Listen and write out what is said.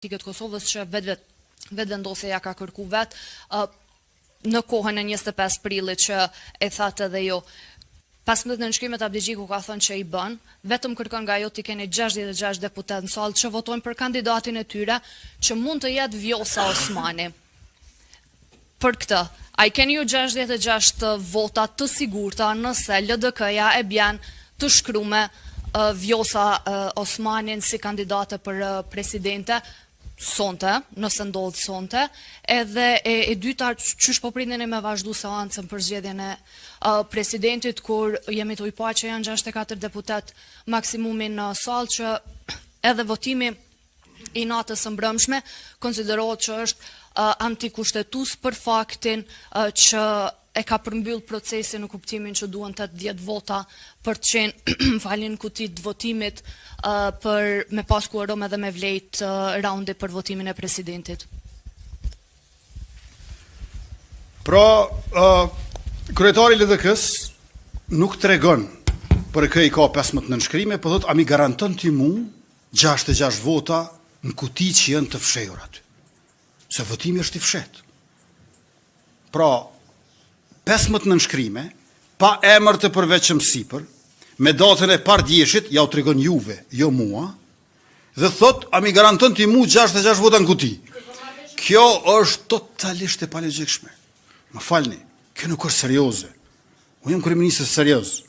të Kosovës që vetë vendosja ka kërku vetë në kohën e 25 prillit që e thatë edhe jo. 15 nënshkrimet Abdigjiku ka thënë që i bën, vetëm kërkon nga jo t'i keni 66 deputet në sallë që votojnë për kandidatin e tyre që mund të jetë Vjosa Osmani. Për këtë, a i keni ju 66 vota të sigurta nëse LDK-ja e bjen të shkrume Vjosa Osmanin si kandidate për presidente, sonte, nëse ndodhë sonte, edhe e dyta qysh po pritnin me vazhdu seancën për zgjedhjen e presidentit, kur jemi të ujpa që janë 64 deputet maksimumin në sallë, që edhe votimi i natës së mbrëmshme konsiderohet që është antikushtetues për faktin që e ka përmbyll procesin në kuptimin që duhen 80 vota për të qenë falin kutit votimit për me pas kuorum edhe me vlejt raundi për votimin e presidentit. Pra, kryetari LDK-s nuk tregon për kë i ka 15 nënshkrime, po thot a mi garanton ti mu 66 vota në kuti që janë të fshehur aty. Se votimi është i fshet. Pra, 15 nënshkrime, pa emër të përveçëm sipër, me datën e pardjeshit, ja u tregon juve, jo mua, dhe thot, a mi garanton ti mu 66 vota në kuti. Kjo është totalisht e palogjikshme. Më falni, kjo nuk është serioze. Unë jam kryeminist serioz.